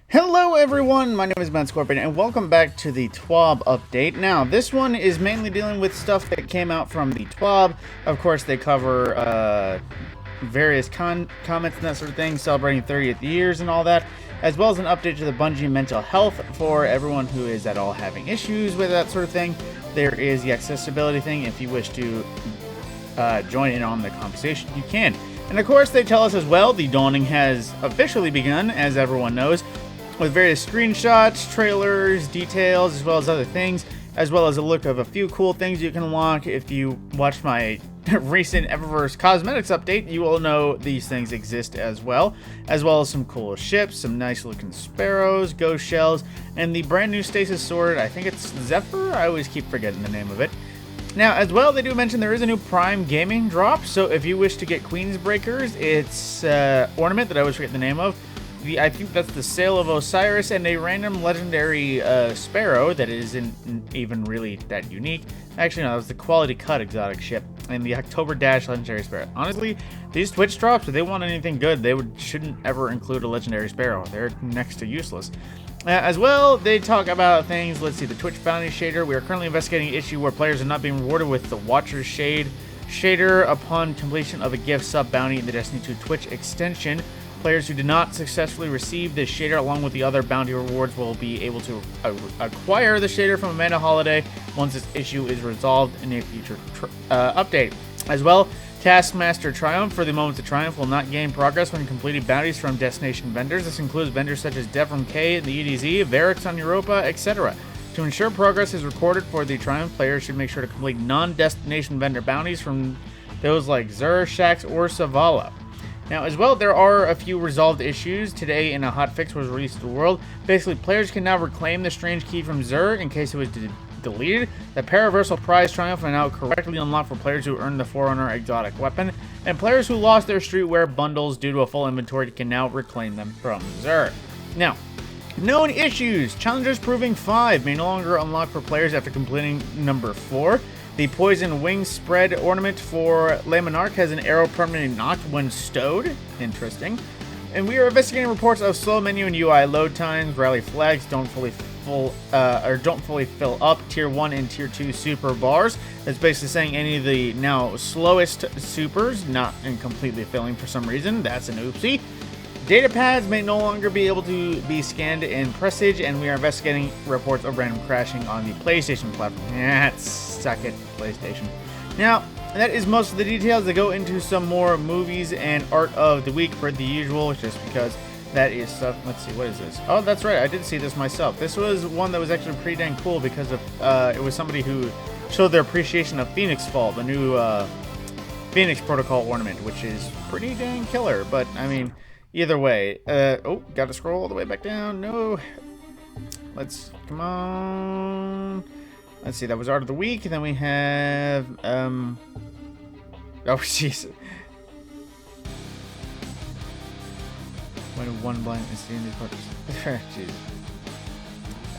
Hello everyone, my name is Matt Scorpion and welcome back to the TWAB update. Now, this one is mainly dealing with stuff that came out from the TWAB. Of course, they cover various comments and that sort of thing, celebrating 30th years and all that, as well as an update to the Bungie mental health for everyone who is at all having issues with that sort of thing. There is the accessibility thing. If you wish to join in on the conversation, you can. And of course, they tell us as well, the dawning has officially begun, as everyone knows, with various screenshots, trailers, details, as well as other things, as well as a look of a few cool things you can unlock. If you watched my recent Avarice cosmetics update, you will know these things exist as well as some cool ships, some nice looking sparrows, ghost shells, and the brand new stasis sword. I think it's Zephyr. I always keep forgetting the name of it. Now, as well, they do mention there is a new Prime Gaming drop, so if you wish to get Queen's Breakers, it's ornament that I always forget the name of. I think that's the Sail of Osiris and a random legendary sparrow that isn't even really that unique. Actually, no, that was the Quality Cut exotic ship and the October Dash legendary sparrow. Honestly, these Twitch drops, if they want anything good, they shouldn't ever include a legendary sparrow. They're next to useless. As well, they talk about things. Let's see, the Twitch bounty shader. We are currently investigating an issue where players are not being rewarded with the Watcher's Shade shader upon completion of a gift sub bounty in the Destiny 2 Twitch extension. Players who did not successfully receive this shader along with the other bounty rewards will be able to acquire the shader from Amanda Holiday once this issue is resolved in a future update. As well, Taskmaster Triumph for the Moments of Triumph will not gain progress when completing bounties from destination vendors. This includes vendors such as Devram K in the EDZ, Avarice on Europa, etc. To ensure progress is recorded for the Triumph, players should make sure to complete non-destination vendor bounties from those like Zur, Shax, or Savala. Now, as well, there are a few resolved issues. Today, in a hotfix was released to the world. Basically, players can now reclaim the strange key from Zur in case it was deleted. The Paraversal Prize Triumph are now correctly unlocked for players who earned the Forerunner exotic weapon, and players who lost their streetwear bundles due to a full inventory can now reclaim them from Zur. Now, known issues. Challengers Proving 5 may no longer unlock for players after completing number 4. The Poison Wing Spread ornament for Le Monarch has an arrow permanently knocked when stowed. Interesting. And we are investigating reports of slow menu and UI load times. Rally flags don't fully fill up Tier 1 and Tier 2 super bars. That's basically saying any of the now slowest supers not completely filling for some reason. That's an oopsie. Data pads may no longer be able to be scanned in Presage, and we are investigating reports of random crashing on the PlayStation platform. Suck it, PlayStation. Now, that is most of the details. They go into some more movies and art of the week per the usual, just because that is stuff. Let's see, what is this? Oh, that's right, I did see this myself. This was one that was actually pretty dang cool because of it was somebody who showed their appreciation of Phoenix Fall, the new Phoenix Protocol ornament, which is pretty dang killer. But I mean, either way, oh, gotta scroll all the way back down. No. Come on. Let's see, that was Art of the Week. And then we have, oh, jeez. One blind is seeing these parts. Jeez.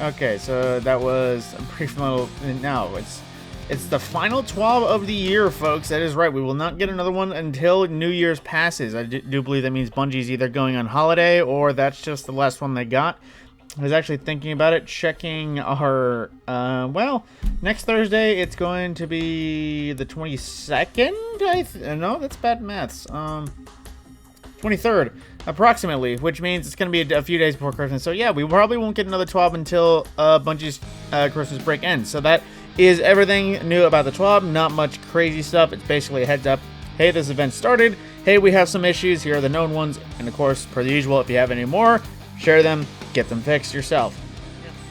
Okay, so that was a brief model. Now, it's the final TWAB of the year, folks. That is right. We will not get another one until New Year's passes. I do believe that means Bungie's either going on holiday or that's just the last one they got. I was actually thinking about it, checking our, well, next Thursday it's going to be the 22nd? No, that's bad maths. 23rd, approximately, which means it's going to be a few days before Christmas. So yeah, we probably won't get another TWAB until Bungie's Christmas break ends. So that is everything new about the TWAB. Not much crazy stuff. It's basically a heads up. Hey, this event started. Hey, we have some issues. Here are the known ones. And of course, per the usual, if you have any more, share them. Get them fixed yourself.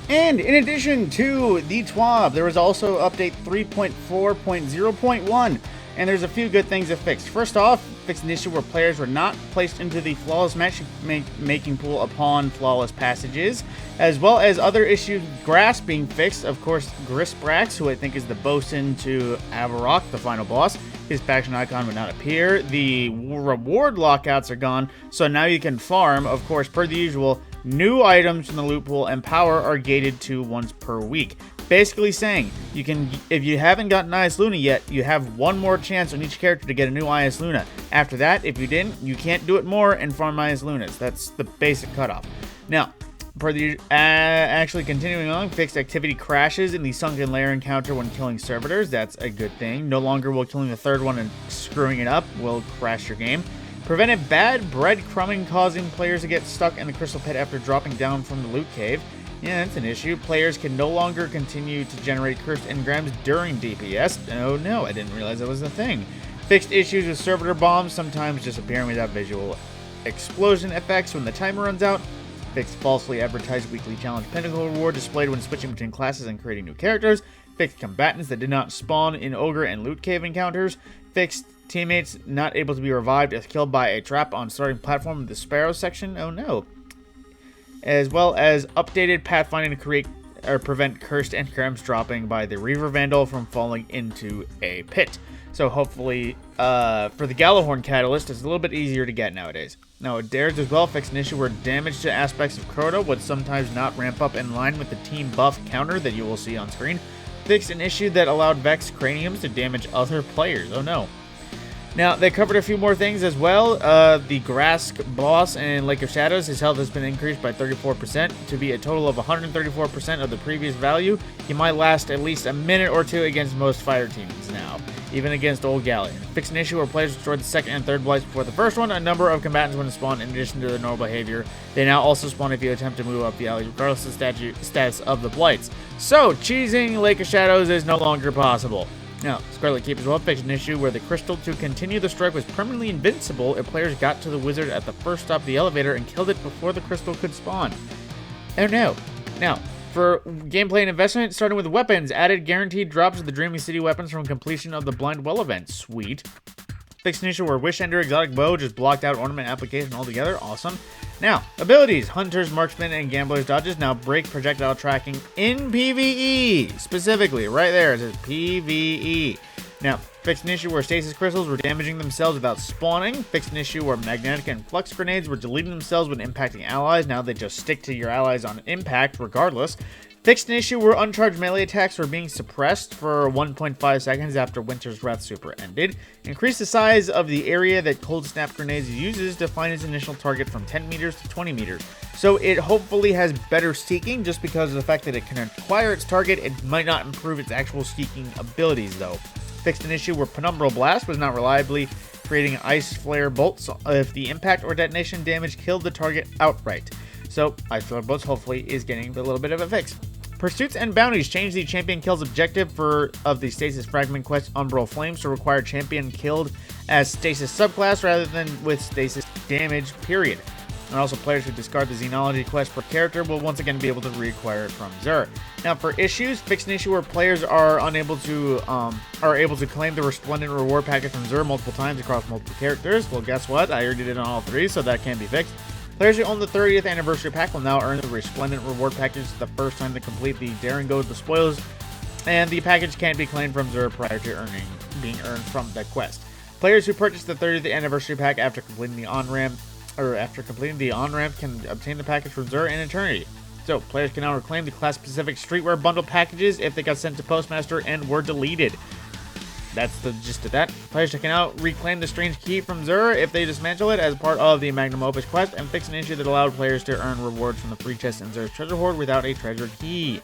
And in addition to the TWAB, there was also update 3.4.0.1. And there's a few good things that fixed. First off, fixed an issue where players were not placed into the flawless matchmaking pool upon flawless passages, as well as other issues. Grass being fixed, of course. Grisbrax, who I think is the bosun to Avarok, the final boss, his faction icon would not appear. The reward lockouts are gone, so now you can farm, of course, per the usual. New items from the loot pool and power are gated to once per week. Basically saying, you can, if you haven't gotten IS Luna yet, you have one more chance on each character to get a new IS Luna. After that, if you didn't, you can't do it more and farm IS Lunas. That's the basic cutoff. Now, For the actually continuing on, fixed activity crashes in the Sunken layer encounter when killing Servators. That's a good thing. No longer will killing the third one and screwing it up will crash your game. Prevented bad breadcrumbing, causing players to get stuck in the crystal pit after dropping down from the loot cave. Yeah, that's an issue. Players can no longer continue to generate cursed engrams during DPS. Oh no, I didn't realize that was a thing. Fixed issues with servitor bombs, sometimes disappearing without visual explosion effects when the timer runs out. Fixed falsely advertised weekly challenge pinnacle reward displayed when switching between classes and creating new characters. Fixed combatants that did not spawn in ogre and loot cave encounters. Fixed teammates not able to be revived if killed by a trap on starting platform in the Sparrow section. Oh no. As well as updated pathfinding to create or prevent cursed engrams dropping by the Reaver Vandal from falling into a pit. So hopefully, for the Gallahorn Catalyst, it's a little bit easier to get nowadays. Now, Dares as well fixed an issue where damage to aspects of Crota would sometimes not ramp up in line with the team buff counter that you will see on screen. Fixed an issue that allowed Vex Craniums to damage other players. Oh no. Now, they covered a few more things as well. The Grask boss in Lake of Shadows, his health has been increased by 34% to be a total of 134% of the previous value. He might last at least a minute or two against most fire teams now, even against Old Galleon. Fixed an issue where players destroyed the second and third blights before the first one. A number of combatants when spawn in addition to their normal behavior. They now also spawn if you attempt to move up the alley, regardless of the status of the blights. So, cheesing Lake of Shadows is no longer possible. Now, Scarlet Keepers will fix an issue where the crystal to continue the strike was permanently invincible if players got to the wizard at the first stop of the elevator and killed it before the crystal could spawn. Oh no. Now, for gameplay and investment, starting with weapons, added guaranteed drops of the Dreaming City weapons from completion of the Blind Well event. Sweet. Fixed an issue where Wish Ender Exotic Bow just blocked out ornament application altogether. Awesome. Now, abilities. Hunters, Marksman, and Gambler's Dodges now break projectile tracking in PvE. Specifically, right there, it says PvE. Now, fixed an issue where Stasis Crystals were damaging themselves without spawning. Fixed an issue where Magnetic and Flux Grenades were deleting themselves when impacting allies. Now they just stick to your allies on impact regardless. Fixed an issue where uncharged melee attacks were being suppressed for 1.5 seconds after Winter's Wrath Super ended. Increased the size of the area that Cold Snap Grenades uses to find its initial target from 10 meters to 20 meters. So it hopefully has better seeking just because of the fact that it can acquire its target. It might not improve its actual seeking abilities though. Fixed an issue where Penumbral Blast was not reliably creating Ice Flare Bolts if the impact or detonation damage killed the target outright. So Ice Flare Bolts hopefully is getting a little bit of a fix. Pursuits and Bounties change the champion kills objective of the Stasis Fragment quest Umbral Flames to require champion killed as Stasis subclass rather than with Stasis damage, period. And also players who discard the Xenology quest for character will once again be able to reacquire it from Xur. Now for issues, fix an issue where players are able to claim the Resplendent reward packet from Xur multiple times across multiple characters. Well, guess what? I already did it on all three, so that can be fixed. Players who own the 30th anniversary pack will now earn the Resplendent reward package the first time they complete the Daring Go to the Spoils, and the package can't be claimed from Xur prior to being earned from the quest. Players who purchase the 30th anniversary pack after completing the on-ramp can obtain the package from Xur in Eternity. So, players can now reclaim the class-specific Streetwear bundle packages if they got sent to Postmaster and were deleted. That's the gist of that. Players can now reclaim the Strange Key from Xur if they dismantle it as part of the Magnum Opus quest, and fix an issue that allowed players to earn rewards from the free chest in Xur's treasure hoard without a treasure key.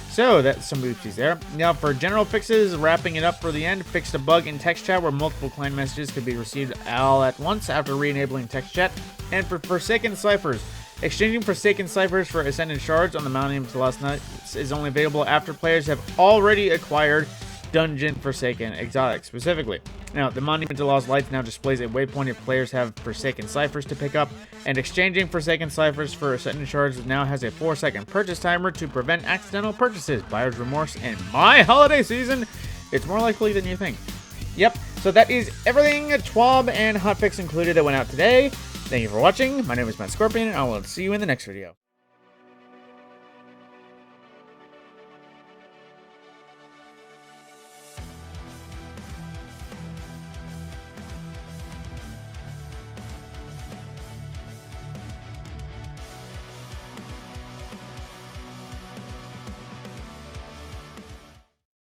So, that's some oopsies there. Now, for general fixes, wrapping it up for the end, fixed a bug in text chat where multiple clan messages could be received all at once after re-enabling text chat. And for Forsaken Ciphers, exchanging Forsaken Ciphers for Ascended Shards on the Monument to Lost Knights is only available after players have already acquired Dungeon Forsaken Exotic specifically. Now, the Monument to Lost Lights now displays a waypoint if players have Forsaken Ciphers to pick up, and exchanging Forsaken Ciphers for Ascended Shards now has a 4-second purchase timer to prevent accidental purchases. Buyer's remorse in my holiday season, it's more likely than you think. Yep, so that is everything TWAB and Hotfix included that went out today. Thank you for watching. My name is Matt Scorpion, and I will see you in the next video.